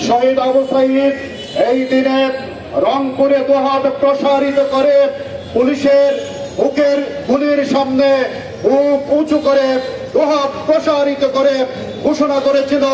শহীদ আবু সাঈদ এই দিনে রংপুরে দুহাত প্রসারিত করে পুলিশের বুকের গুলির সামনে বুক উঁচু করে দুহাত প্রসারিত করে ঘোষণা করেছিল,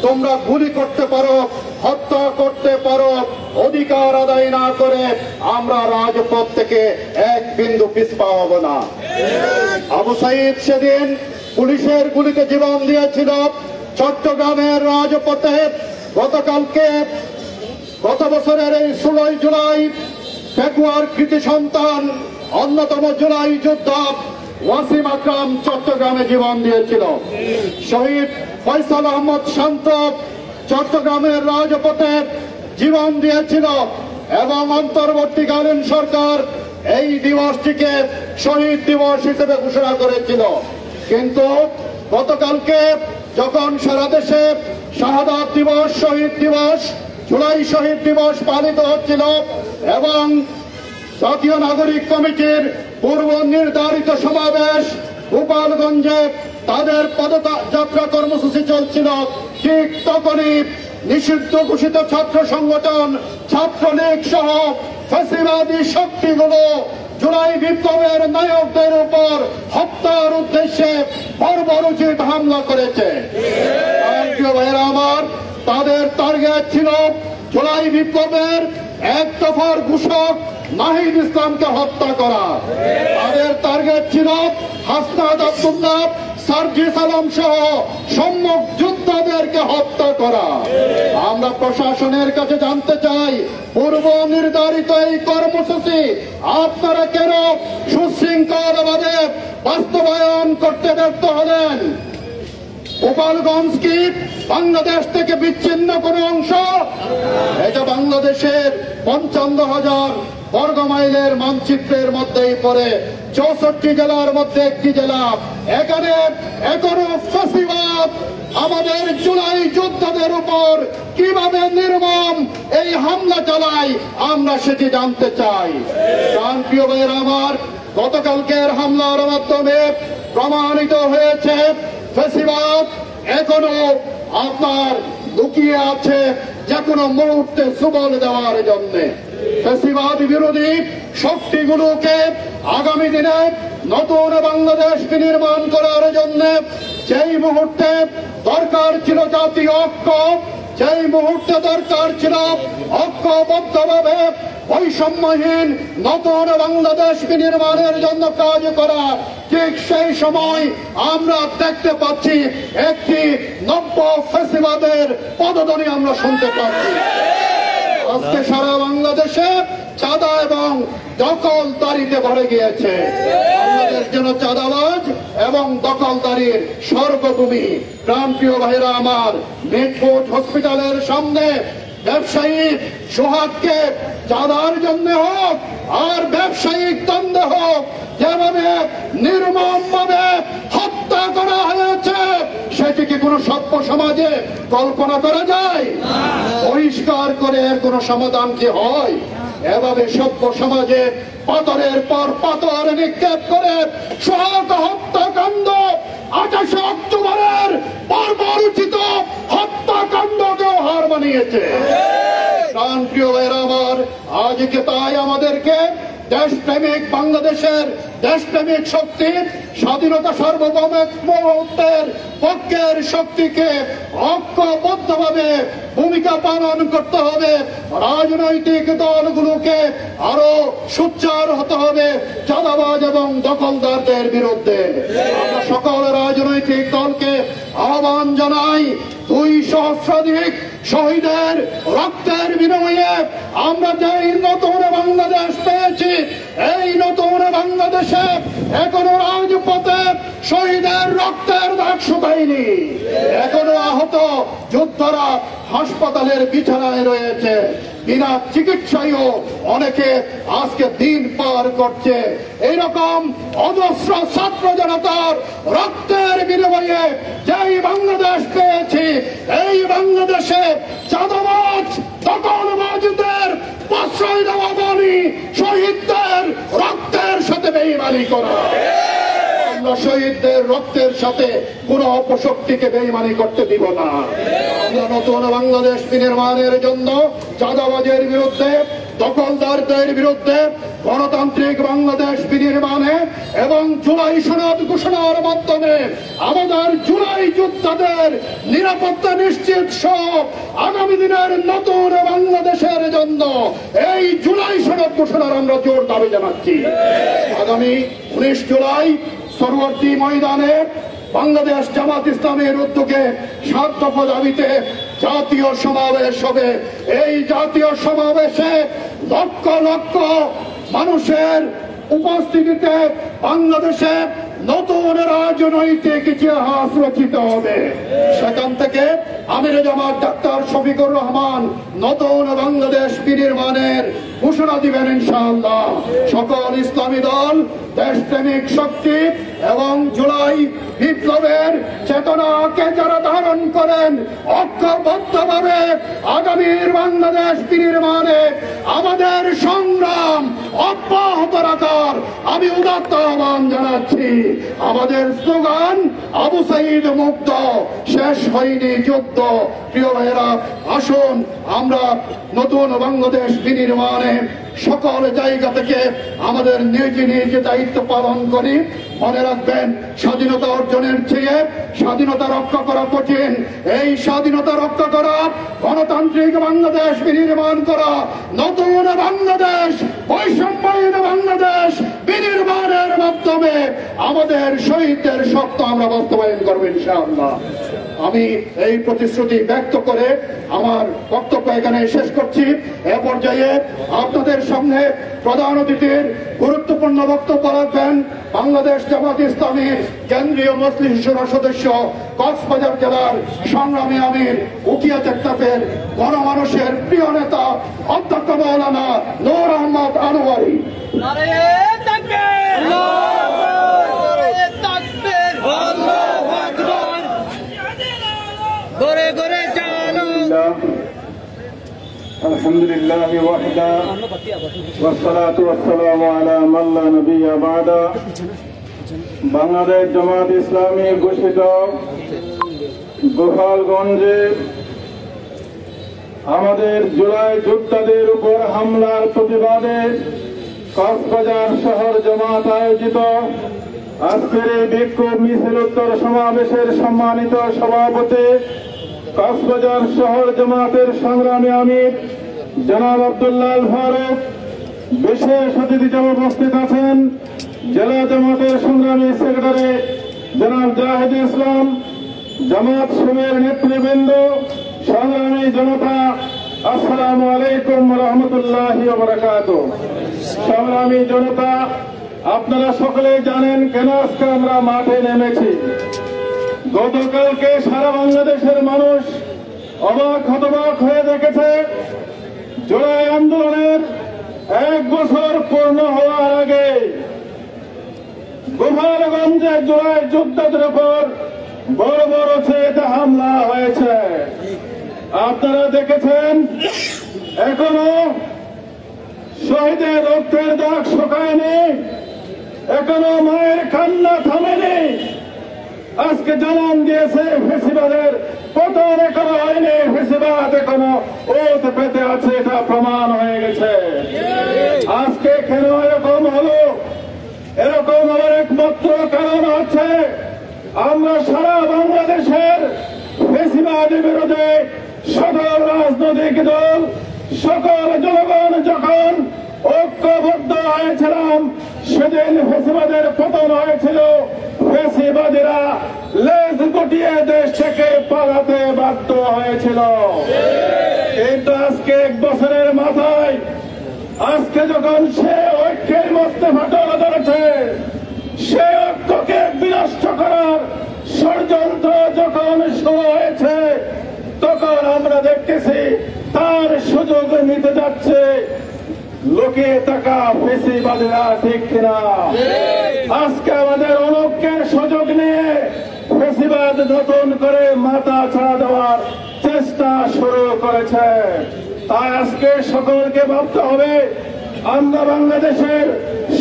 তোমরা গুলি করতে পারো, হত্যা করতে পারো, অধিকার আদায় না করে আমরা রাজপথ থেকে এক বিন্দু পিছপা হব না। আবু সাঈদ সেদিন পুলিশের গুলিতে জীবন দিয়েছিল চট্টগ্রামের রাজপথে। গত বছরের এই 16 জুলাই পেকুয়ার কৃতি সন্তান অন্যতম জুলাই যোদ্ধা ওয়াসিম আকরাম চট্টগ্রামে জীবন দিয়েছিল। শহীদ ফয়সাল আহমদ শান্ত চট্টগ্রামের রাজপথে জীবন দিয়েছিল এবং অন্তর্বর্তীকালীন সরকার এই দিবসটিকে শহীদ দিবস হিসেবে ঘোষণা করেছিল। কিন্তু গতকালকে যখন সারা দেশে শাহাদাত দিবস, শহীদ দিবস, জুলাই শহীদ দিবস পালিত হচ্ছিল এবং জাতীয় নাগরিক কমিটির পূর্ব নির্ধারিত সমাবেশ গোপালগঞ্জে তাদের পদযাত্রা কর্মসূচি চলছিল, ঠিক তখনই নিষিদ্ধ ঘোষিত ছাত্র সংগঠন ছাত্রলীগ সহ ফ্যাসিবাদী শক্তিগুলো জুলাই বিপ্লবের নায়কদের উপর হত্যার উদ্দেশ্যে বর্বরোচিত হামলা করেছে। আমার তাদের টার্গেট ছিল জুলাই বিপ্লবের এক দফার ঘোষক নাহিদ ইসলামকে হত্যা করা। তাদের টার্গেট ছিল হাসনাত আব্দুল্লাহ, সার্জিস আলম সহ সম্মুখ যোদ্ধাদেরকে হত্যা করা। আমরা প্রশাসনের কাছে জানতে চাই, পূর্ব নির্ধারিত এই কর্মসূচি আপনারা কেন সুশৃঙ্খলভাবে বাস্তবায়ন করতে ব্যর্থ হলেন? গোপালগঞ্জ কি বাংলাদেশ থেকে বিচ্ছিন্ন কোন অংশ? এটা বাংলাদেশের 55,000 বর্গ মাইলের মানচিত্রের মধ্যেই পড়ে, 64 জেলার মধ্যে একটি জেলা। এখানে এখনো ফ্যাসিবাদ আমাদের জুলাই যোদ্ধাদের উপর কিভাবে নির্মম এই হামলা চালায় আমরা সেটি জানতে চাই। প্রিয় ভাইয়েরা আমার, গতকালকের হামলার মাধ্যমে প্রমাণিত হয়েছে ফ্যাসিবাদ এখনো আপনার লুকিয়ে আছে যে কোনো মুহূর্তে সুবল দেওয়ার জন্য। ফ্যাসিবাদ বিরোধী শক্তিগুলোকে আগামী দিনে নতুন বাংলাদেশকে নির্মাণ করার জন্য যেই মুহূর্তে দরকার ছিল জাতীয় ঐক্য, যেই মুহূর্তে দরকার ছিল ঐক্যবদ্ধভাবে বৈষম্যহীন নতুন বাংলাদেশকে নির্মাণের জন্য কাজ করা, ঠিক সেই সময় আমরা দেখতে পাচ্ছি একটি নব্য ফ্যাসিবাদের পদধ্বনি আমরা শুনতে পাচ্ছি। আজকে সারা বাংলাদেশে চাঁদা এবং দখলদারিতে ভরে গিয়েছে। বাংলাদেশ যেন চাঁদাবাজ এবং দখলদারির স্বর্গভূমি। প্রাণপ্রিয় ভাইরা আমার, মিটফোর্ড হসপিটালের সামনে ব্যবসায়ী সোহাগকে চাঁদার জন্য হোক আর ব্যবসায়িক দ্বন্দ্ব হোক যেভাবে নির্মমভাবে হত্যা করা হয়েছে, সেটি কি কোনো সভ্য সমাজে কল্পনা করা যায়? পরিষ্কার করে এর কোনো সমাধান কি হয়? এভাবে সভ্য সমাজে পাথরের পর পাথর নিক্ষেপ করে সোহাগ হত্যাকাণ্ড 28 অক্টোবরের বর্বরোচিত হত্যাকাণ্ডকেও হার মানিয়েছে। প্রিয় ভাইরা আমার, আজকে তাই আমাদেরকে দেশপ্রেমিক বাংলাদেশের দেশপ্রেমিক শক্তি, স্বাধীনতা সার্বভৌমত্বের পক্ষের শক্তিকে ঐক্যবদ্ধভাবে ভূমিকা পালন করতে হবে। রাজনৈতিক দলগুলোকে আরো সোচ্চার হতে হবে চাঁদাবাজ এবং দখলদারদের বিরুদ্ধে। আমরা সকল রাজনৈতিক দলকে আহ্বান জানাই, 2 সহস্রাধিক শহীদের রক্তের বিনিময়ে আমরা যেই নতুন বাংলাদেশ পেয়েছি, এই নতুন বাংলাদেশে এখনো রাজপথে শহীদের রক্তের দাগ শুকায়নি। এখনো আহত যোদ্ধারা হাসপাতালের বিছানায় রয়েছে, বিনা চিকিৎসায়ও অনেকে আজকে দিন পার করছে। এইরকম অজস্র ছাত্র জনতার রক্তের বিনিময়ে যেই বাংলাদেশ পেয়েছি, এই বাংলাদেশে চাঁদাবাজ দখলবাজদের প্রশ্রয় দেওয়া বলি শহীদদের রক্তের সাথে বেইমানি করা। আমরা শহীদদের রক্তের সাথে কোনো অপশক্তিকে বেইমানি করতে দিব না। আমরা নতুন বাংলাদেশ বিনির্মাণের জন্য চাঁদাবাজের বিরুদ্ধে, দখলদারদের বিরুদ্ধে, গণতান্ত্রিক বাংলাদেশ বিনির্মাণে এবং জুলাই সনদ ঘোষণার মাধ্যমে আমাদের জুলাই যোদ্ধাদের নিরাপত্তা নিশ্চিত সহ আগামী দিনের নতুন বাংলাদেশের জন্য এই জুলাই সনদ ঘোষণার আমরা জোর দাবি জানাচ্ছি। আগামী 19 জুলাই সরওয়ার্দী ময়দানে বাংলাদেশ জামাত ইসলামের উদ্যোগে 7 দফা দাবিতে জাতীয় সমাবেশ হবে। এই জাতীয় সমাবেশে লক্ষ লক্ষ মানুষের উপস্থিতিতে বাংলাদেশে নতুন রাজনৈতিক ইতিহাস রচিত হবে। সেখান থেকে আমির জামাত ডাক্তার শফিকুর রহমান নতুন বাংলাদেশ বিনির্মাণের ঘোষণা দিবেন ইনশাআল্লাহ। সকল ইসলামী দল, দেশপ্রেমিক শক্তি এবং জুলাই বিপ্লবের চেতনাকে যারা ধারণ করেন ঐক্যবদ্ধভাবে আগামীর বাংলাদেশ বিনির্মাণে আমাদের সংগ্রাম অব্যাহত রাখার আমি উদাত্ত আহ্বান জানাচ্ছি। আমাদের স্লোগান আবু সাইদ মুক্ত, শেষ হয়নি যুদ্ধ। প্রিয় ভাইয়েরা, আসুন আমরা নতুন বাংলাদেশ বিনির্মাণে সকল জায়গা থেকে আমাদের নিজ নিজ দায়িত্ব পালন করি। মনে রাখবেন, স্বাধীনতা অর্জনের চেয়ে স্বাধীনতা রক্ষা করা কঠিন। এই স্বাধীনতা রক্ষা করা, গণতান্ত্রিক বাংলাদেশ বিনির্মাণ করা, নতুন বাংলাদেশ, বৈষম্যহীন বাংলাদেশ বিনির্মাণের মাধ্যমে আমাদের শহীদদের স্বপ্ন আমরা বাস্তবায়ন করবো ইনশাআল্লাহ। আমি এই প্রতিশ্রুতি ব্যক্ত করে আমার বক্তব্য এখানে শেষ করছি। এ পর্যায়ে আপনাদের সামনে প্রধান অতিথির গুরুত্বপূর্ণ বক্তব্য রাখবেন বাংলাদেশ জামাত ইসলামীর কেন্দ্রীয় মজলিস শুরা সদস্য, কক্সবাজার জেলার সংগ্রামী আমির, উকিয়া চেকনাফের গণমানুষের প্রিয় নেতা অধ্যক্ষ মৌলানা নূর আহমদ আনোয়ারি। আলহামদুলিল্লাহ ওয়াহদা ওয়াসসালাতু ওয়াসসালামু আলা মান লা নাবিয়্যা বা'দা। বাংলাদেশ জামাত ইসলামী ঘোষিত গোপালগঞ্জে আমাদের জুলাই যোদ্ধাদের উপর হামলার প্রতিবাদে কক্সবাজার শহর জামাত আয়োজিত আজকের এই বিক্ষোভ মিছিলোত্তর সমাবেশের সম্মানিত সভাপতি, কক্সবাজার শহর জামাতের সংগ্রামী আমির জনাব আব্দুল্লাহ আল ফারুক, বিশেষ অতিথি হিসেবে উপস্থিত আছেন জেলা জামাতের সংগ্রামী সেক্রেটারি জনাব জাহিদ ইসলাম, জামাত শিবিরের নেতৃবৃন্দ, সংগ্রামী জনতা, আসসালামু আলাইকুম ওয়া রাহমাতুল্লাহি ওয়া বারাকাতুহু। সংগ্রামী জনতা, আপনারা সকলেই জানেন কেন আজকে আমরা মাঠে নেমেছি। গতকালকে সারা বাংলাদেশের মানুষ অবাক হতবাক হয়ে দেখেছে জুলাই আন্দোলনের 1 বছর পূর্ণ হওয়ার আগে গোপালগঞ্জে জুলাই যোদ্ধাদের উপর বড় বড় চেয়ে হামলা হয়েছে। আপনারা দেখেছেন এখনো শহীদের রক্তের দাগ শুকায়নি, এখনো মায়ের কান্না থামেনি। আজকে জানান দিয়েছে ফেসিবাদের পতন এখনো হয়নি, ফেসিবাদ এখনো ওত পেতে আছে, এটা প্রমাণ হয়ে গেছে। আজকে কেন এরকম হলো? এরকম হওয়ার একমাত্র কারণ হচ্ছে আমরা সারা বাংলাদেশের ফেসিবাদের বিরুদ্ধে সকল রাজনৈতিক দল, সকল জনগণ যখন ঐক্যবদ্ধ হয়েছিলাম, সেদিন ফেসিবাদের পতন হয়েছিল। ফেসিবাদীরা লেজ গুটিয়ে দেশ থেকে পালাতে বাধ্য হয়েছিল। কিন্তু আজকে 1 বছরের মাথায় আজকে যখন সে ঐক্যের মধ্যে ফাটল ধরেছে, সে ঐক্যকে বিনষ্ট করার ষড়যন্ত্র যখন শুরু হয়েছে, তখন আমরা দেখতেছি তার সুযোগ নিতে যাচ্ছে লুকিয়ে থাকা ফেসিবাদীরা, ঠিক কিনা? আজকে আমাদের অনৈক্যের সুযোগ নিয়ে ফেসিবাদ নতুন করে মাথা ছাড়া দেওয়ার চেষ্টা শুরু করেছে। তাই আজকে সকলকে ভাবতে হবে আমরা বাংলাদেশের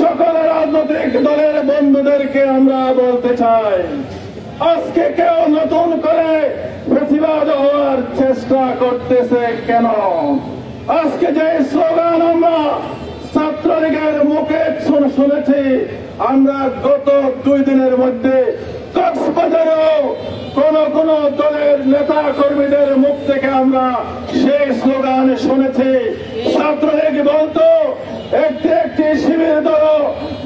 সকল রাজনৈতিক দলের বন্ধুদেরকে আমরা বলতে চাই, আজকে কেউ নতুন করে ফ্যাসিবাদ হওয়ার চেষ্টা করতেছে কেন? আজকে যে স্লোগান আমরা ছাত্রলীগের মুখে শুনেছি, আমরা গত 2 দিনের মধ্যে কক্সবাজারেও কোন দলের নেতা কর্মীদের মুখ থেকে আমরা সেই স্লোগান শুনেছি। ছাত্রলীগ বলতো একটি একটি শিবির ধরো,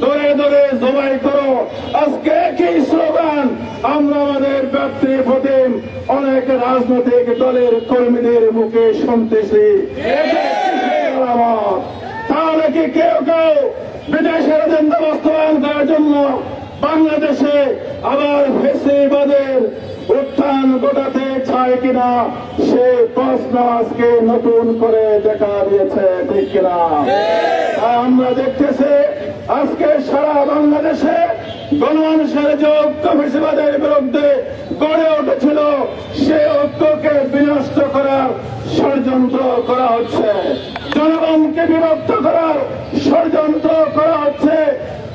দরে দরে জবাই করো। আজকে একই স্লোগান আমরা আমাদের ব্যক্তি প্রতিম অনেক রাজনৈতিক দলের কর্মীদের মুখে শুনতেছি। তাহলে কি কেউ কেউ বিদেশের এজেন্ডা বাস্তবায়ন করার জন্য বাংলাদেশে আবার ফ্যাসিবাদের উত্থান ঘটাতে চায় কিনা, সেই প্রশ্ন আজকে নতুন করে দেখা দিয়েছে, ঠিক কিনা? আমরা দেখতেছি আজকে সারা বাংলাদেশে গণমানুষের যে ঐক্য ফ্যাসিবাদের বিরুদ্ধে গড়ে উঠেছিল, সেই ঐক্যকে বিনষ্ট করার ষড়যন্ত্র করা হচ্ছে, জনগণকে বিভক্ত করার ষড়যন্ত্র করা হচ্ছে।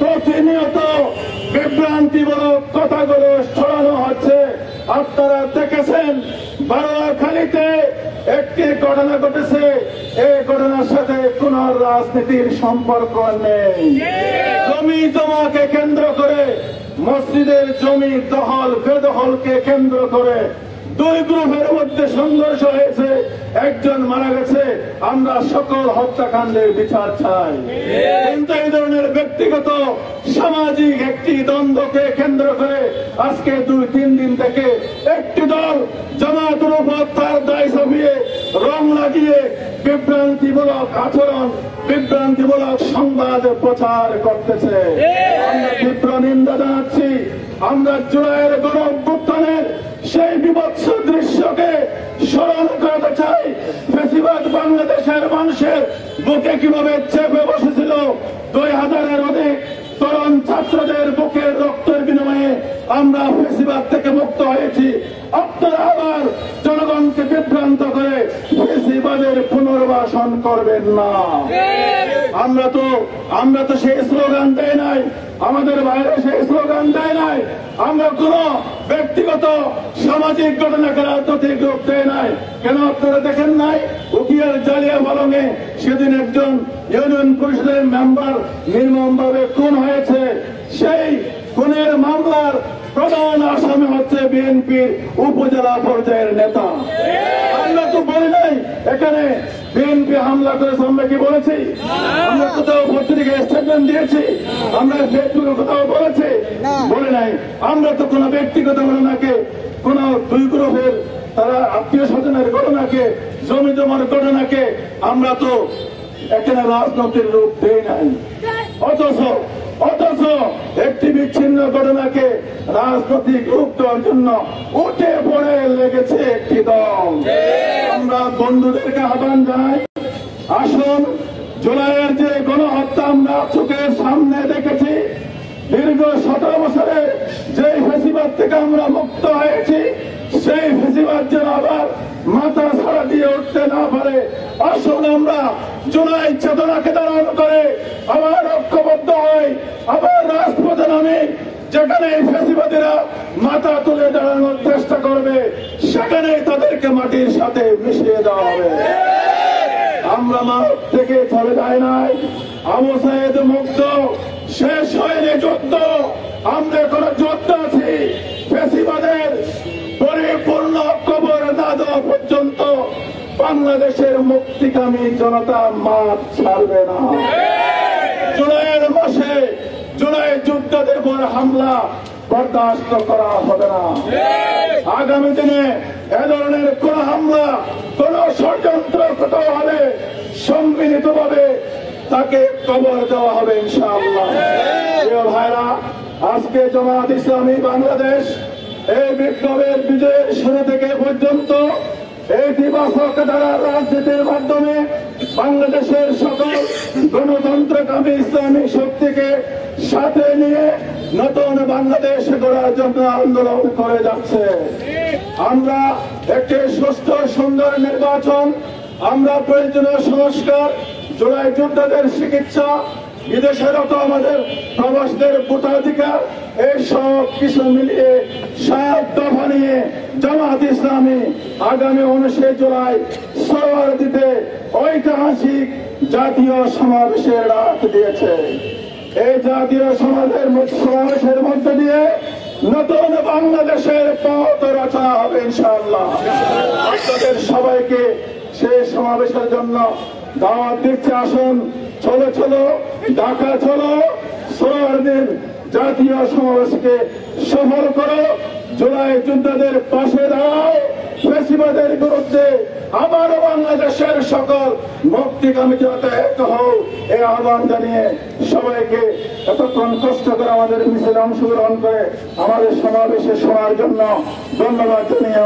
প্রতিনিয়ত বিভ্রান্তিমূলক কথাগুলো ছড়ানো হচ্ছে। আপনারা দেখেছেন বারোয়াখালীতে একটি ঘটনা ঘটেছে, এই ঘটনার সাথে কোন রাজনীতির সম্পর্ক নেই। জমি জমাকে কেন্দ্র করে, মসজিদের জমি দখল বেদখলকে কেন্দ্র করে 2 গ্রুপের মধ্যে সংঘর্ষ হয়েছে, একজন মারা গেছে। আমরা সকল হত্যাকাণ্ডের বিচার চাই, কিন্তু এই ধরনের ব্যক্তিগত সামাজিক একটি দ্বন্দ্বকে কেন্দ্র করে আজকে 2-3 দিন থেকে একটি দল জামায়াতের উপর তার দায় চাপিয়ে রং লাগিয়ে বিভ্রান্তিমূলক আচরণ, বিভ্রান্তিমূলক সংবাদ প্রচার করতেছে। আমরা তীব্র নিন্দা জানাচ্ছি। আমরা জুলাইয়ের গণ-অভ্যুত্থানের সেই বিভৎস দৃশ্যকে স্মরণ করতে চাই। ফ্যাসিবাদ বাংলাদেশের মানুষের বুকে কিভাবে চেপে বসেছিল। 2000-এর অধিক তরুণ ছাত্রদের বুকের রক্তের বিনিময়ে আমরা ফ্যাসিবাদ থেকে মুক্ত হয়েছি। আপনারা আবার জনগণকে বিভ্রান্ত করে ফ্যাসিবাদের পুনর্বাসন করবেন না। আমরা তো সেই স্লোগান দেয় নাই, আমাদের বাইরে সেই স্লোগান দেয় নাই। আমরা কোন ব্যক্তিগত সামাজিক ঘটনাকে রাজনৈতিক রূপ দেয় নাই। কেন আপনারা দেখেন নাই উকিয়ার জালিয়ানওয়ালাবাগে সেদিন একজন ইউনিয়ন পরিষদের মেম্বার নির্মমভাবে খুন হয়েছে। সেই খুনের মামলার প্রধান আসামি হচ্ছে বিএনপির উপজেলা পর্যায়ের নেতা। আমরা তো বলি নাই এখানে বিএনপি হামলা করেছে, আমরা কি বলেছি? আমরা কোথাও পত্রিকায় স্টেটমেন্ট দিয়েছি? আমরা ফেসবুকে কোথাও বলেছি? বলে নাই। আমরা তো কোন ব্যক্তিগত ঘটনাকে, কোন 2 গ্রুপের তারা আত্মীয় স্বজনের ঘটনাকে, জমি জমার ঘটনাকে আমরা তো এখানে রাজনৈতিক রূপ দেই নাই। অথচ একটি বিচ্ছিন্ন ঘটনাকে রাজনৈতিক রূপ দেওয়ার জন্য উঠে পড়ে লেগেছে একটি দল। আমরা বন্ধুদেরকে আহ্বান জানাই, আসুন জুলাইয়ের যে গণহত্যা আমরা চোখের সামনে দেখেছি, দীর্ঘ 17 বছরে যে ফ্যাসিবাদ থেকে আমরা মুক্ত হয়েছি, সেই ফ্যাসিবাদ যেন আবার মাথা ছাড়া দিয়ে উঠতে না পারে। আসুন আমরা জুলাই চেতনাকে ধারণ করে আবার ঐক্যবদ্ধ হই, আবার রাজপথে নামি। যেখানে ফ্যাসিবাদীরা মাথা তুলে দাঁড়ানোর চেষ্টা করবে, সেখানেই তাদেরকে মাটির সাথে মিশিয়ে দেওয়া হবে। আমরা মাঠ থেকে চলে যাই নাই। আবু সাইদ মুক্ত, শেষ হয়নি যুদ্ধ। আমরা এখন যুদ্ধ আছি। ফ্যাসিবাদের পরিপূর্ণ খবর না দেওয়া পর্যন্ত বাংলাদেশের মুক্তিকামী জনতা মাঠ ছাড়বে না। জুলাইয়ের মাসে জুলাই যোদ্ধাদের উপর হামলা বরদাস্ত করা হবে না। আগামী দিনে এ ধরনের কোন হামলা, কোন ষড়যন্ত্র কোথাও হলে সম্মিলিতভাবে তাকে কবর দেওয়া হবে ইনশাআল্লাহ। প্রিয় ভাইরা, আজকে জামায়াত ইসলামী বাংলাদেশ এই বিপ্লবের বিজয়ের শুরু থেকে পর্যন্ত ইতিবাচক ধারা রাজনীতির মাধ্যমে বাংলাদেশের সকল গণতন্ত্রকামী ইসলামী শক্তিকে সাথে নিয়ে নতুন বাংলাদেশ গড়ার জন্য আন্দোলন করে যাচ্ছে। আমরা একটি সুষ্ঠু সুন্দর নির্বাচন, আমরা প্রয়োজনীয় সংস্কার, জুলাই যোদ্ধাদের চিকিৎসা, বিদেশেরত আমাদের প্রবাসীদের ভোটাধিকার, এই সব কিছু মিলিয়ে 7 দফা নিয়ে জামাত ইসলামী আগামী 19 জুলাই সোহরাওয়ার্দীতে ঐতিহাসিক জাতীয় সমাবেশের ডাক দিয়েছে। এই জাতীয় সমাবেশের মধ্যে দিয়ে নতুন বাংলাদেশের পথ রচনা হবে ইনশাআল্লাহ। আপনাদের সবাইকে সেই সমাবেশের জন্য দাওয়াত দিচ্ছে। আসুন, চলো চলো ঢাকা চলো, সোহরাওয়ার্দীর জাতীয় সমাবেশকে সফল করো, জুলাই যোদ্ধাদের পাশে দাঁড়াও, ফ্যাসিবাদের বিরুদ্ধে আবারও বাংলাদেশের সকল মুক্তিকামী জনতা এক হও, এই আহ্বান জানিয়ে সবাইকে এতক্ষণ কষ্ট করে আমাদের মিছিলে অংশগ্রহণ করে আমাদের সমাবেশে শোনার জন্য ধন্যবাদ জানিয়ে